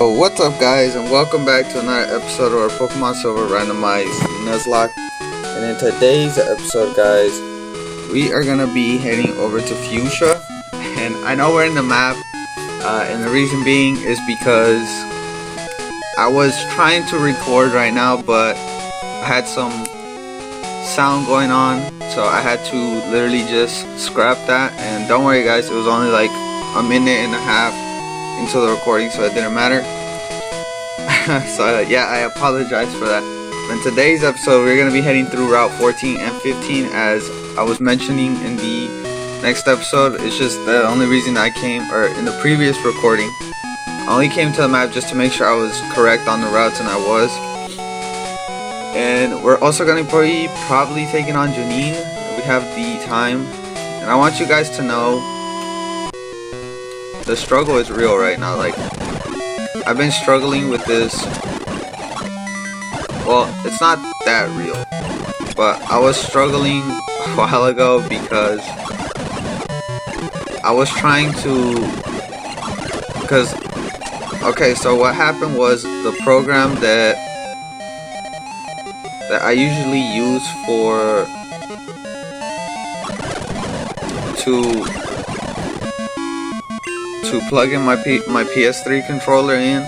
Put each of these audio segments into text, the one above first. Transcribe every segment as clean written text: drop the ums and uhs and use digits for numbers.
Oh, what's up, guys, and welcome back to another episode of our Pokemon Silver Randomized Nuzlocke. And in today's episode, guys, we are gonna be heading over to Fuchsia. And I know we're in the map, and the reason being is because I was trying to record right now, but I had some sound going on, so I had to literally just scrap that. And don't worry, guys, it was only like a minute and a half into the recording, so it didn't matter. So yeah, I apologize for that. In today's episode, we're going to be heading through Route 14 and 15, as I was mentioning in the next episode. It's just the only reason I came, or in the previous recording, I only came to the map just to make sure I was correct on the routes, and I was. And we're also going to be probably taking on Janine. We have the time, and I want you guys to know the struggle is real right now. Like, I've been struggling with this. Well, it's not that real, but I was struggling a while ago because I was trying to, okay, so what happened was the program that I usually use to plug in my PS3 controller in,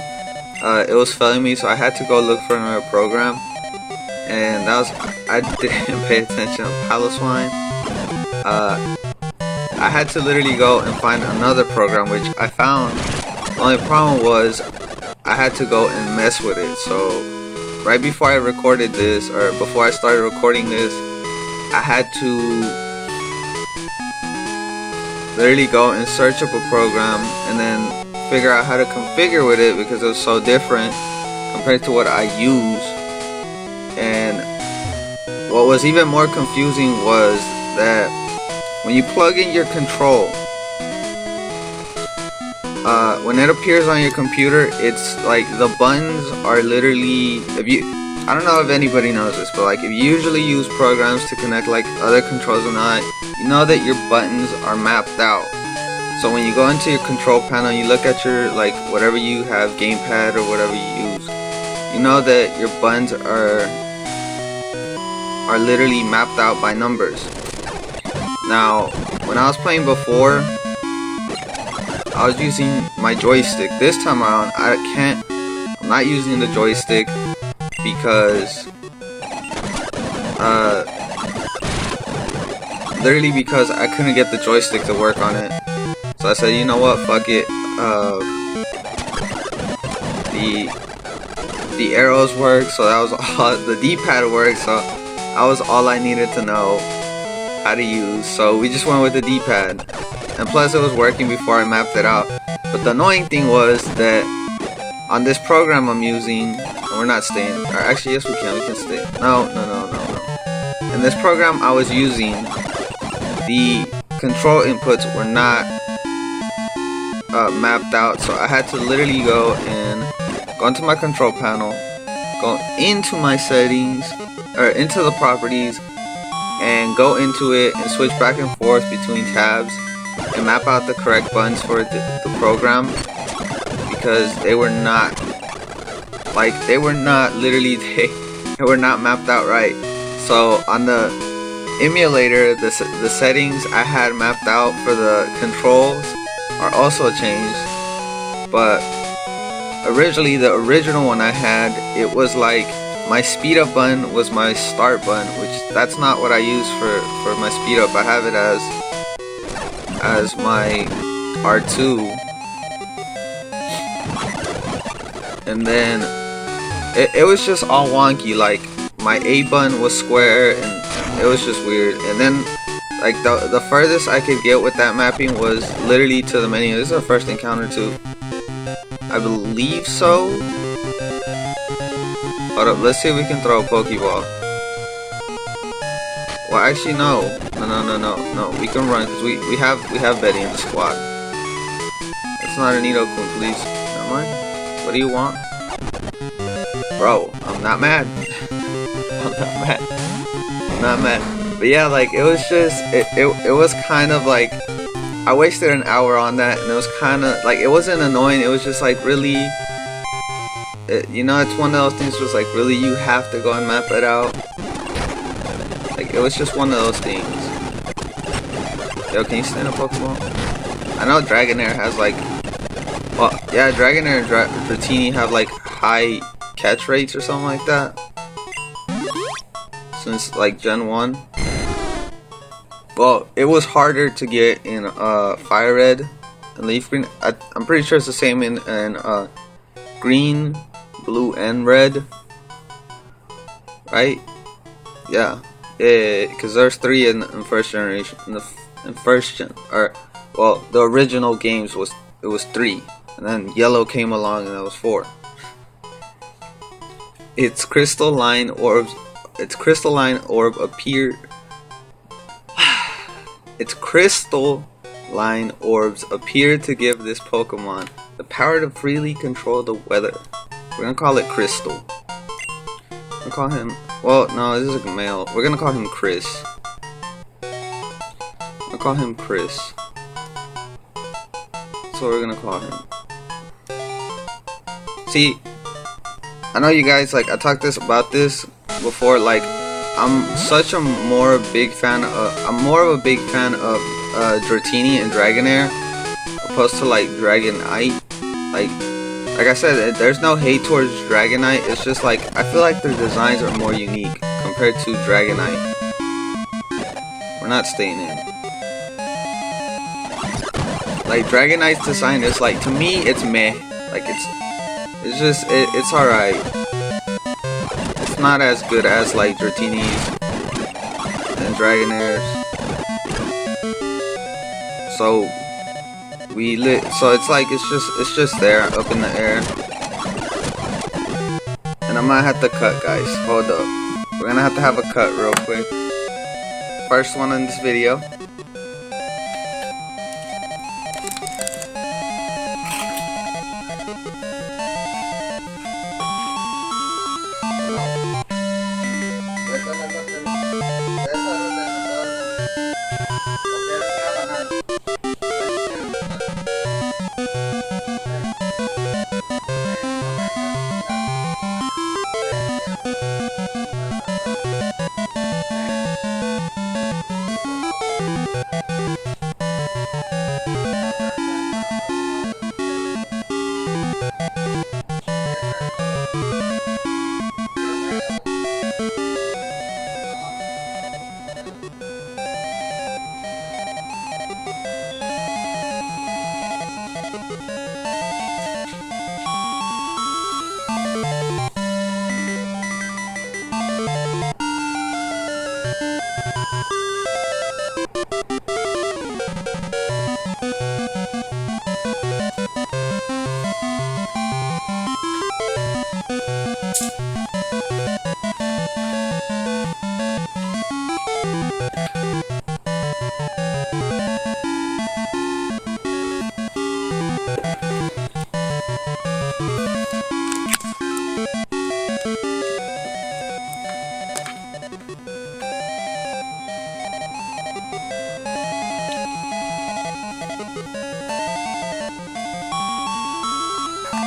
it was failing me, so I had to go look for another program. And I didn't pay attention to Paloswine. I had to literally go and find another program, which I found. The only problem was I had to go and mess with it. So right before I recorded this, or before I started recording this, I had to literally go and search up a program and then figure out how to configure with it, because it was so different compared to what I use. And what was even more confusing was that when you plug in your control, when it appears on your computer, it's like the buttons are literally, I don't know if anybody knows this, but like, if you usually use programs to connect like other controls or not, you know that your buttons are mapped out. So when you go into your control panel, you look at your, like, whatever you have, gamepad or whatever you use, you know that your buttons are literally mapped out by numbers. Now, when I was playing before, I was using my joystick. This time around, I'm not using the joystick because literally because I couldn't get the joystick to work on it. So I said, you know what, fuck it. The arrows work, so that was all. The D-pad worked, so that was all I needed to know how to use. So we just went with the D-pad, and plus it was working before I mapped it out. But the annoying thing was that on this program I'm using, and we're not staying, or actually yes we can stay. No. In this program I was using, the control inputs were not mapped out, so I had to literally go into my control panel, go into my settings, or into the properties, and go into it and switch back and forth between tabs and map out the correct buttons for the program, because they were not literally, they were not mapped out right. So on the emulator, the settings I had mapped out for the controls are also changed, but originally the original one I had, it was like my speed up button was my start button, which that's not what I use for my speed up. I have it as my R2, and then it was just all wonky. Like, my A button was square, and it was just weird. And then, like, the furthest I could get with that mapping was literally to the menu. This is our first encounter too, I believe so. Hold up, let's see if we can throw a Pokeball. Well, actually no, we can run, because we have Betty in the squad. It's not a Nido-kun, please. Never mind. What do you want? Bro, I'm not mad. I'm not mad. But yeah, like, it was just, it was kind of like, I wasted an hour on that, and it was kind of like, it wasn't annoying, it was just like really you know, it's one of those things was like, really, you have to go and map it out. Like, it was just one of those things. Yo, can you stand a Pokemon? I know Dragonair has like, well, yeah, Dragonair and Dratini have like high catch rates or something like that. Since like Gen 1. Well, it was harder to get in Fire Red and Leaf Green. I'm pretty sure it's the same in Green, Blue, and Red. Right? Yeah. Yeah, because there's 3 in first generation. In first gen, or well, the original games was 3, and then Yellow came along and it was 4. Its crystalline orb appear. Its crystalline orbs appear to give this Pokemon the power to freely control the weather. We're gonna call it Crystal. We'll call him. Well, no, this is a male. We're gonna call him Chris. I'll call him Chris. That's what we're gonna call him. See, I know you guys, like, I talked about this before, like, I'm more of a big fan of Dratini and Dragonair opposed to like Dragonite. Like I said, there's no hate towards Dragonite. It's just like I feel like their designs are more unique compared to Dragonite. We're not staying in. Like Dragonite's design is like, to me it's meh. Like it's alright. It's not as good as like Dratini's and Dragonairs. So it's like it's just there up in the air. And I might have to cut, guys. Hold up. We're gonna have a cut real quick. First one in this video.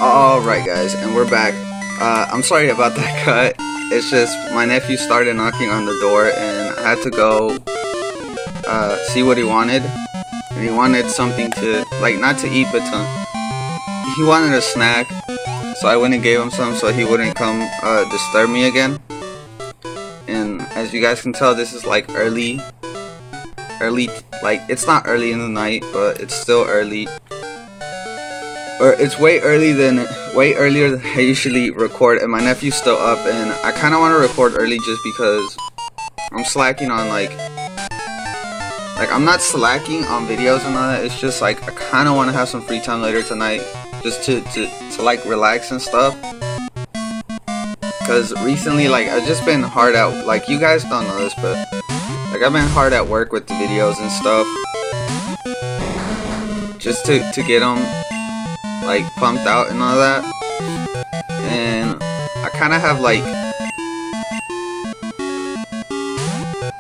Alright guys, and we're back. I'm sorry about that cut. It's just my nephew started knocking on the door and I had to go see what he wanted. And he wanted something to, like, not to eat, but he wanted a snack. So I went and gave him some so he wouldn't come disturb me again. And as you guys can tell, this is like early, like it's not early in the night, but it's still early. Or it's way earlier than I usually record, and my nephew's still up, and I kind of want to record early just because I'm slacking on like I'm not slacking on videos and all that. It's just like I kind of want to have some free time later tonight, just to like relax and stuff. Cause recently, like, I've just been hard at, like, you guys don't know this, but like I've been hard at work with the videos and stuff, just to get them like pumped out and all that. And I kind of have like,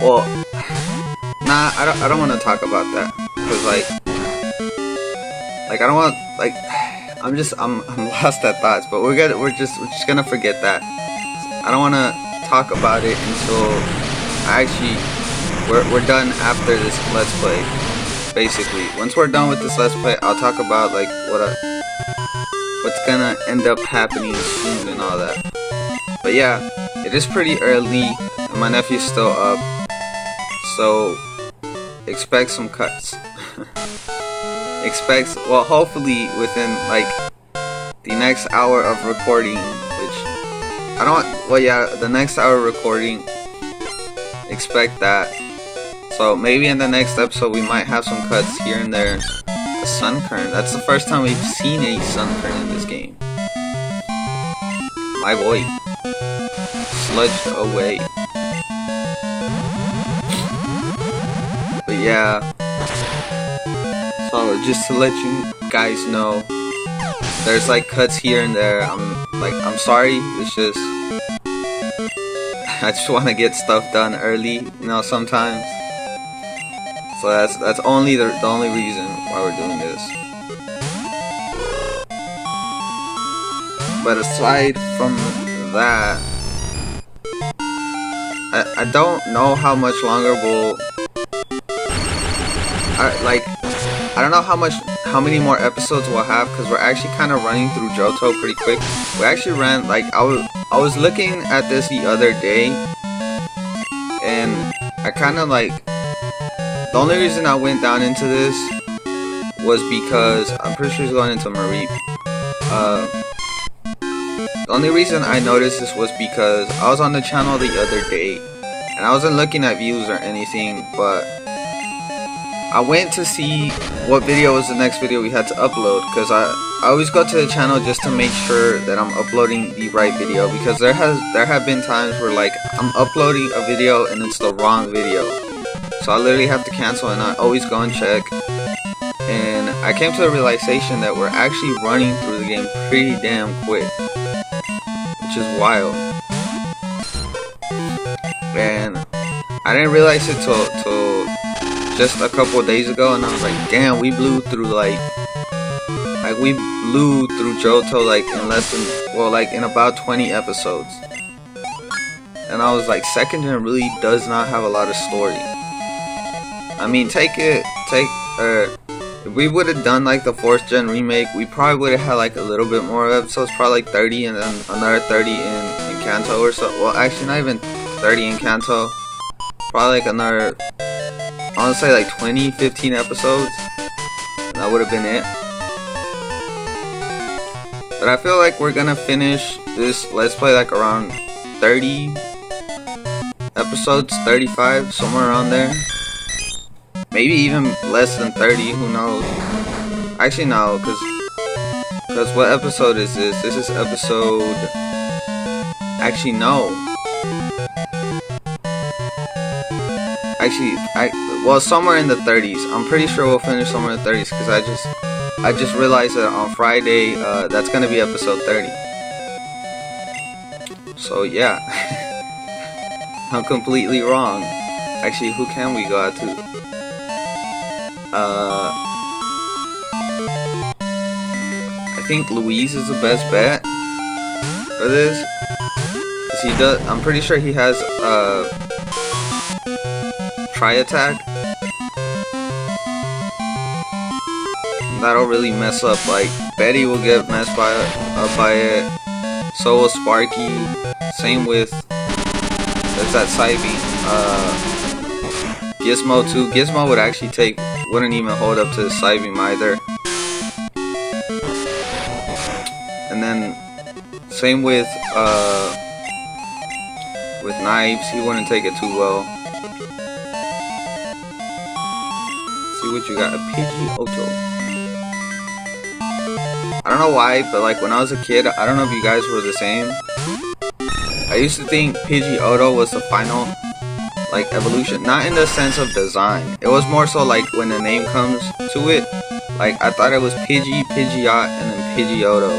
well, nah, I don't want to talk about that, cause like I don't want, like, I'm lost at thoughts, but we're just gonna forget that. I don't wanna talk about it until we're done after this Let's Play. Basically, once we're done with this Let's Play, I'll talk about like what's gonna end up happening soon and all that. But yeah, it is pretty early and my nephew's still up, so expect some cuts. Well, hopefully within like the next hour of recording, the next hour recording, expect that. So maybe in the next episode we might have some cuts here and there. A sun kern, that's the first time we've seen a sun kern in this game. My boy sludged away. But yeah, so just to let you guys know, there's like cuts here and there. I'm sorry, it's just I just want to get stuff done early, sometimes. So that's only the only reason why we're doing this. But aside from that, I don't know how much longer I don't know how many more episodes we'll have, because we're actually kind of running through Johto pretty quick. We actually ran, like, I was looking at this the other day, and I kind of like, the only reason I went down into this was because I'm pretty sure he's going into Mareep. The only reason I noticed this was because I was on the channel the other day, and I wasn't looking at views or anything, but I went to see what video was the next video we had to upload, because I always go to the channel just to make sure that I'm uploading the right video, because there have been times where like I'm uploading a video and it's the wrong video, so I literally have to cancel, and I always go and check. And I came to the realization that we're actually running through the game pretty damn quick, which is wild. And I didn't realize it till just a couple of days ago, and I was like, damn, we blew through Johto like in less than, well, like in about 20 episodes. And I was like, second gen really does not have a lot of story. I mean, if we would have done like the 4th gen remake, we probably would have had like a little bit more episodes, probably like 30, and then another 30 in Kanto or so. Well, actually not even 30 in Kanto, probably like another, I want to say like 20, 15 episodes. That would have been it. But I feel like we're gonna finish this Let's Play like around 30 episodes, 35, somewhere around there. Maybe even less than 30, who knows. Actually no, because what episode is this? This is episode, actually no. Actually, well, somewhere in the 30s. I'm pretty sure we'll finish somewhere in the 30s, because I just realized that on Friday, that's gonna be episode 30. So yeah, I'm completely wrong. Actually, who can we go out to? I think Louise is the best bet for this, because he does. I'm pretty sure he has Tri-Attack. That'll really mess up, like, Betty will get messed up by it, so will Sparky, same with, there's that Psybe, Gizmo too. Gizmo wouldn't even hold up to the Psybe either. And then, same with Knives, he wouldn't take it too well. See what you got, a Pidgeotto. I don't know why, but like when I was a kid, I don't know if you guys were the same. I used to think Pidgeotto was the final like evolution, not in the sense of design. It was more so like when the name comes to it, like I thought it was Pidgey, Pidgeot, and then Pidgeotto.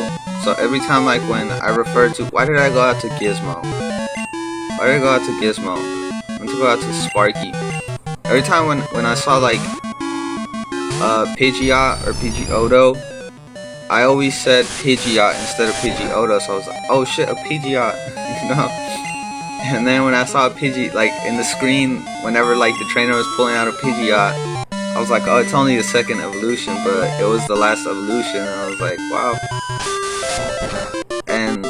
So every time like when I refer to, why did I go out to Gizmo? Why did I go out to Gizmo? I went to go out to Sparky. Every time when I saw like Pidgeot or Pidgeotto, I always said Pidgeot instead of Pidgeotto, so I was like, oh shit, a Pidgeot, you know? And then when I saw a Pidgey, like, in the screen, whenever, like, the trainer was pulling out a Pidgeot, I was like, oh, it's only the second evolution, but it was the last evolution, and I was like, wow. And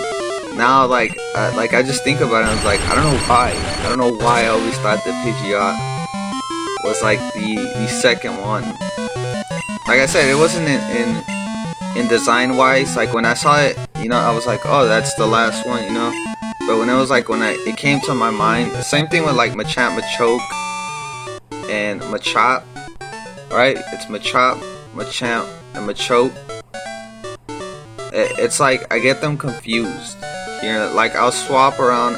now, like I just think about it, and I was like, I don't know why I always thought that Pidgeot was, like, the second one. Like I said, it wasn't in design-wise. Like, when I saw it, you know, I was like, oh, that's the last one, you know? But when it was, like, it came to my mind, the same thing with, like, Machamp, Machoke, and Machop, right? It's Machop, Machamp, and Machoke. It's like, I get them confused. You know, like, I'll swap around,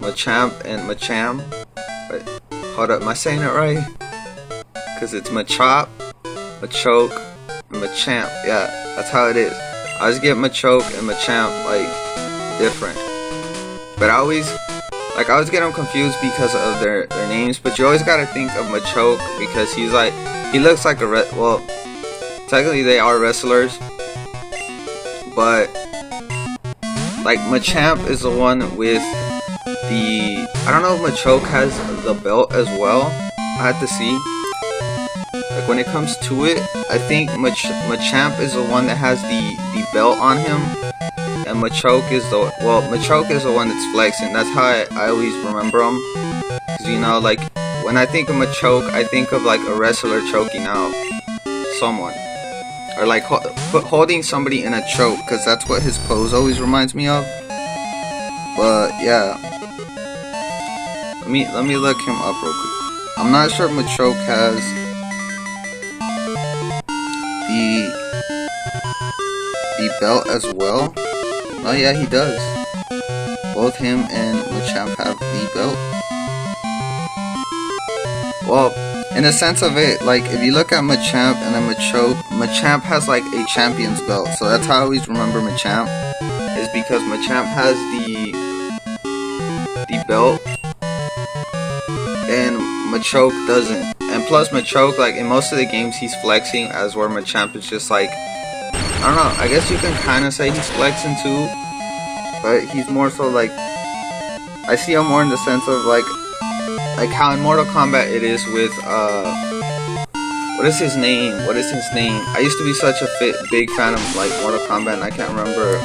Machamp and Machamp. But, hold up, am I saying it right? Because it's Machop, Machoke, and Machamp. Yeah, that's how it is. I always get Machoke and Machamp, like, different. But I always get them confused because of their names. But you always gotta think of Machoke because he looks like well, technically they are wrestlers. But, like, Machamp is the one with I don't know if Machoke has the belt as well. I have to see. Like, when it comes to it, I think Machamp is the one that has the belt on him. And Machoke is the one that's flexing. That's how I always remember him. Cause, you know, like, when I think of Machoke, I think of, like, a wrestler choking out someone. Or, like, holding somebody in a choke. Cause that's what his pose always reminds me of. But, yeah. Let me look him up real quick. I'm not sure if Machoke has the belt as well. Oh yeah, he does. Both him and Machamp have the belt. Well, in the sense of it, like, if you look at Machamp and then Machoke, Machamp has, like, a champion's belt. So that's how I always remember Machamp. Is because Machamp has the belt. And Machoke doesn't. And plus Machoke, like, in most of the games he's flexing, as where Machamp is just like, I don't know, I guess you can kind of say he's flexing too, but he's more so like, I see him more in the sense of like how in Mortal Kombat it is with, what is his name? I used to be such a big fan of, like, Mortal Kombat, and I can't remember,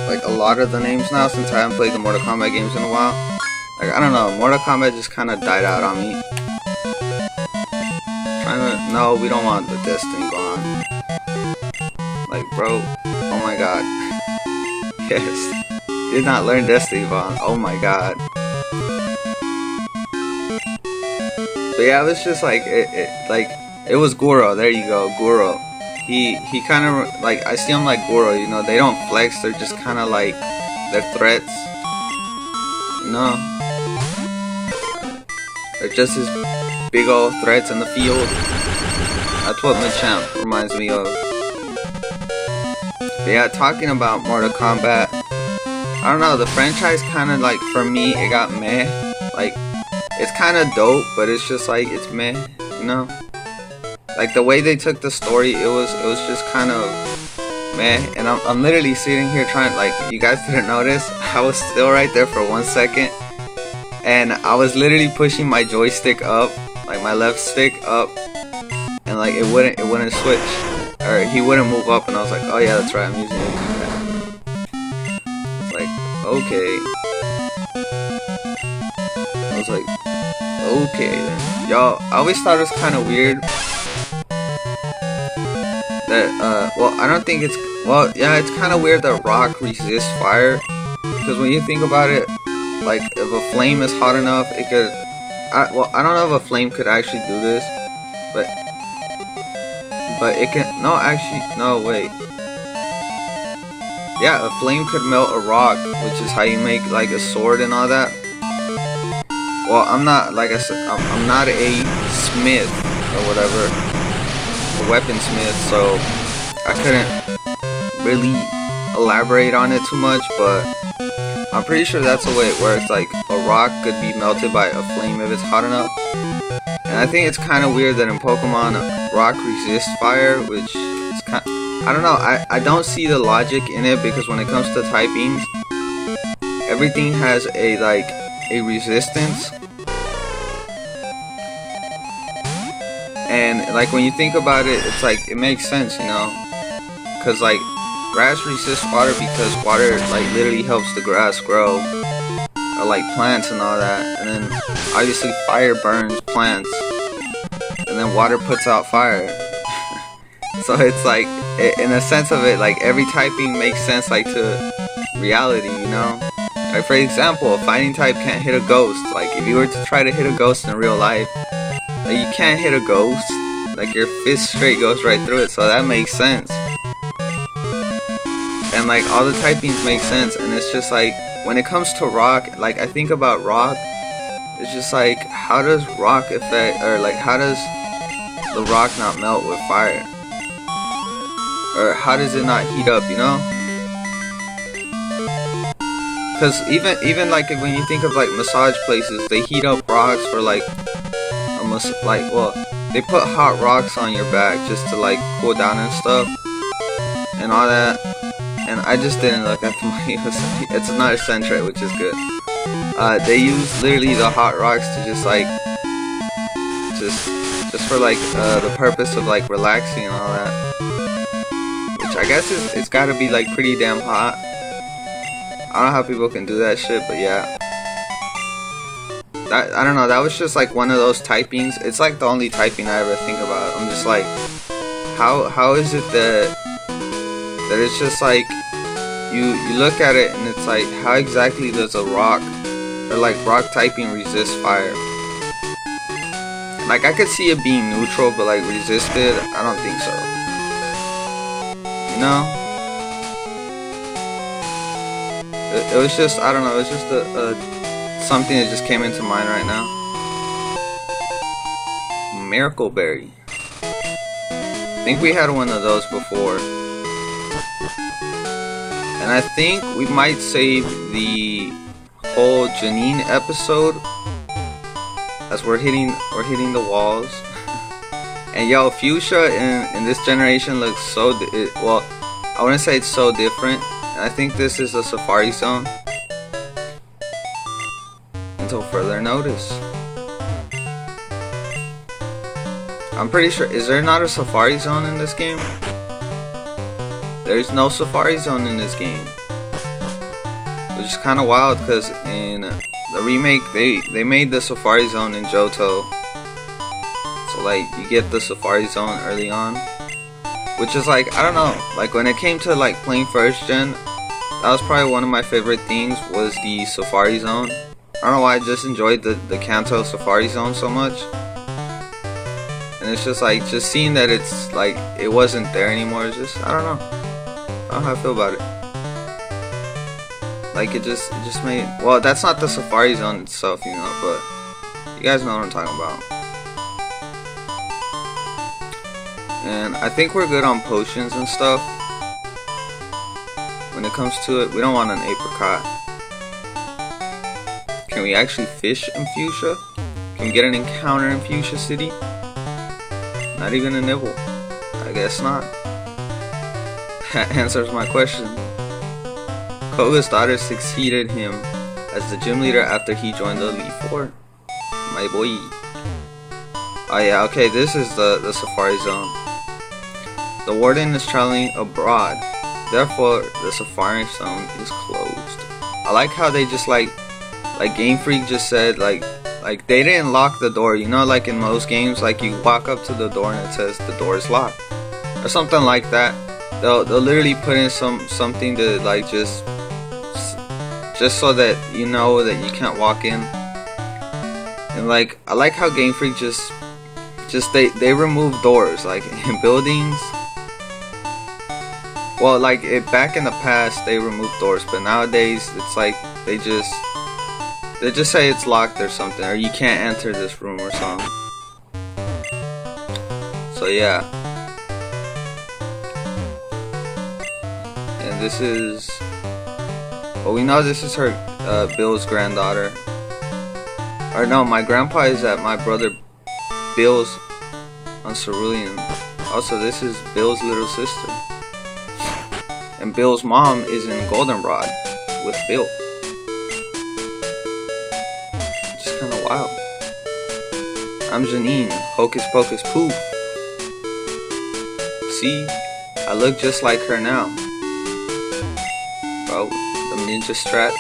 like, a lot of the names now since I haven't played the Mortal Kombat games in a while. Like, I don't know, Mortal Kombat just kind of died out on me. No, we don't want the Destiny Bond. Like, bro, oh my god. Yes, did not learn Destiny Bond, oh my god. But yeah, it was just like, it was Goro, there you go, Goro. He kind of, like, I see him like Goro, you know, they don't flex, they're just kind of like, they're threats. You know? They're just his big old threats in the field. That's what Machamp reminds me of. But yeah, talking about Mortal Kombat, I don't know, the franchise kind of, like, for me, it got meh. Like, it's kind of dope, but it's just like, it's meh, you know? Like, the way they took the story, it was just kind of meh. And I'm literally sitting here trying, like, you guys didn't notice, I was still right there for 1 second. And I was literally pushing my joystick up, like my left stick up, and like it wouldn't switch, or he wouldn't move up, and I was like, oh yeah, that's right, I'm using it. It's like, okay. I was like, okay then. Y'all, I always thought it was kind of weird that, well, I don't think it's, well, yeah, it's kind of weird that rock resists fire, because when you think about it, like, if a flame is hot enough, it could, I don't know if a flame could actually do this, but it can, no, actually, no, wait. Yeah, a flame could melt a rock, which is how you make, like, a sword and all that. Well, I'm not, like I said, I'm not a smith, or whatever, a weaponsmith, so I couldn't really elaborate on it too much, but I'm pretty sure that's the way it works. Like, a rock could be melted by a flame if it's hot enough. And I think it's kind of weird that in Pokemon, rock resists fire, which is kind, I I don't know, I don't see the logic in it, because when it comes to typings, everything has a like a resistance. And like when you think about it, it's like it makes sense, you know, because like grass resists water because water like literally helps the grass grow, or like plants and all that. And then obviously fire burns plants, and then water puts out fire. So it's like, in a sense of it, like every typing makes sense like to reality, you know. Like for example, a fighting type can't hit a ghost. Like if you were to try to hit a ghost in real life, like you can't hit a ghost. Like your fist straight goes right through it, so that makes sense. And like all the typings make sense, and it's just like when it comes to rock, like I think about rock, it's just like how does rock affect, or like how does the rock not melt with fire? Or how does it not heat up, you know? Because even like when you think of like massage places, they heat up rocks for like well, they put hot rocks on your back just to like cool down and stuff and all that. And I just didn't look at the money. It's not a centret, which is good. They use literally the hot rocks to just like just for like the purpose of like relaxing and all that. Which I guess it's gotta be like pretty damn hot. I don't know how people can do that shit, but yeah. I don't know, that was just like one of those typings. It's like the only typing I ever think about. I'm just like, how is it that it's just like you look at it and it's like, how exactly does a rock or like rock typing resist fire? Like I could see it being neutral, but like resisted, I don't think so. You know? It was just, I don't know, it was just something that just came into mind right now. Miracle Berry. I think we had one of those before. And I think we might save the whole Janine episode, as we're hitting the walls. And yo, Fuchsia in this generation looks so well, I wouldn't say it's so different. And I think this is a safari zone until further notice. I'm pretty sure, is there not a safari zone in this game? There's no safari zone in this game, which is kind of wild, because in the remake they made the safari zone in Johto, so like you get the safari zone early on, which is like, I don't know, like when it came to like playing first gen, that was probably one of my favorite things, was the safari zone. I don't know why, I just enjoyed the Kanto safari zone so much. And it's just like, just seeing that it's like it wasn't there anymore, it's just, I don't know how I feel about it. Like it just made, well, that's not the safari zone itself, you know, but you guys know what I'm talking about. And I think we're good on potions and stuff. When it comes to it, we don't want an apricot. Can we actually fish in Fuchsia? Can we get an encounter in Fuchsia City? Not even a nibble. I guess not. That answers my question. Koga's daughter succeeded him as the gym leader after he joined the Elite Four. My boy. Oh yeah, okay, this is the safari zone. The warden is traveling abroad, therefore the safari zone is closed. I like how they just like Game Freak just said like they didn't lock the door, you know, like in most games, like you walk up to the door and it says the door is locked or something like that. They'll literally put in something to like just so that you know that you can't walk in. And like I like how Game Freak just they remove doors like in buildings. Well, like back in the past they removed doors, but nowadays it's like they just say it's locked or something, or you can't enter this room or something. So yeah. And this is, well, we know this is her Bill's granddaughter. Or no, my grandpa is at my brother Bill's on Cerulean. Also, this is Bill's little sister. and Bill's mom is in Goldenrod with Bill. Just kind of wild. I'm Janine, hocus pocus poof. See, I look just like her now. Bro, the ninja strats.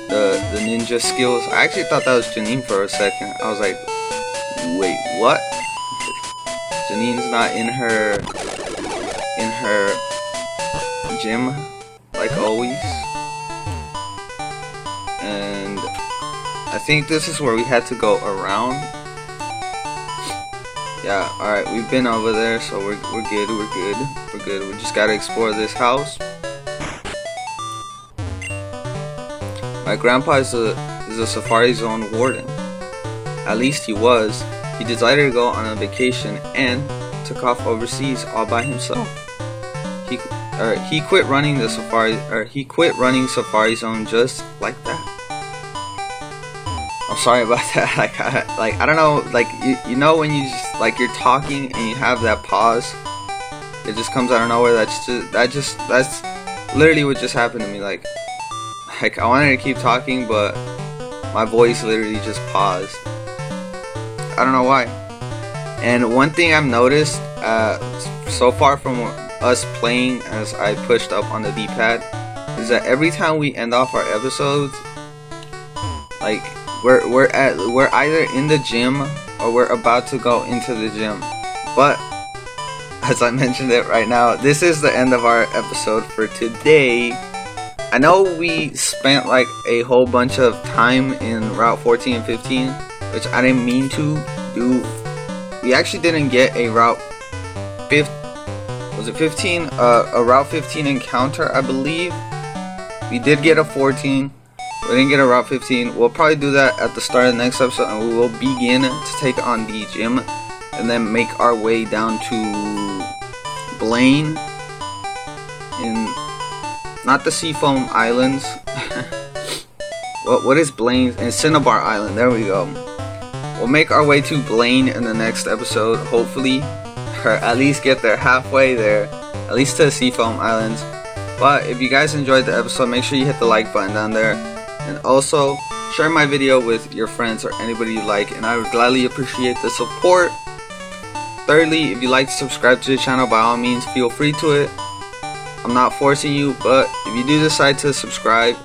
The ninja skills. I actually thought that was Janine for a second. I was like, wait, what? Janine's not in her gym like always. And I think this is where we had to go around. Yeah, alright, we've been over there, so we're good. We just gotta explore this house. My grandpa is a Safari Zone warden. At least he was. He decided to go on a vacation and took off overseas all by himself. He quit running the Safari Zone just like that. I'm sorry about that. I don't know. Like you know when you just like you're talking and you have that pause, it just comes out of nowhere. That's literally what just happened to me. Like I wanted to keep talking, but my voice literally just paused. I don't know why. And one thing I've noticed so far from us playing as I pushed up on the D-pad is that every time we end off our episodes, like we're either in the gym or we're about to go into the gym. But as I mentioned it right now, this is the end of our episode for today. I know we spent like a whole bunch of time in Route 14 and 15, which I didn't mean to do. We actually didn't get a Route 15? A Route 15 encounter, I believe. We did get a 14. We didn't get a Route 15. We'll probably do that at the start of the next episode, and we will begin to take on the gym, and then make our way down to Blaine in. Not the Seafoam Islands. What is Blaine? And Cinnabar Island. There we go. We'll make our way to Blaine in the next episode, hopefully. Or at least get there halfway there. At least to the Seafoam Islands. But if you guys enjoyed the episode, make sure you hit the like button down there. And also, share my video with your friends or anybody you like. And I would gladly appreciate the support. Thirdly, if you'd like to subscribe to the channel, by all means, feel free to it. I'm not forcing you, but if you do decide to subscribe,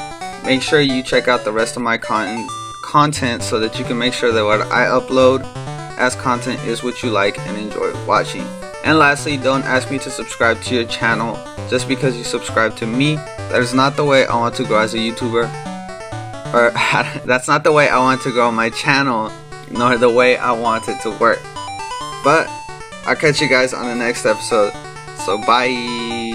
make sure you check out the rest of my content so that you can make sure that what I upload as content is what you like and enjoy watching. And lastly, don't ask me to subscribe to your channel just because you subscribe to me. That is not the way I want to grow as a YouTuber. Or that's not the way I want to grow my channel, nor the way I want it to work. But I'll catch you guys on the next episode. So bye.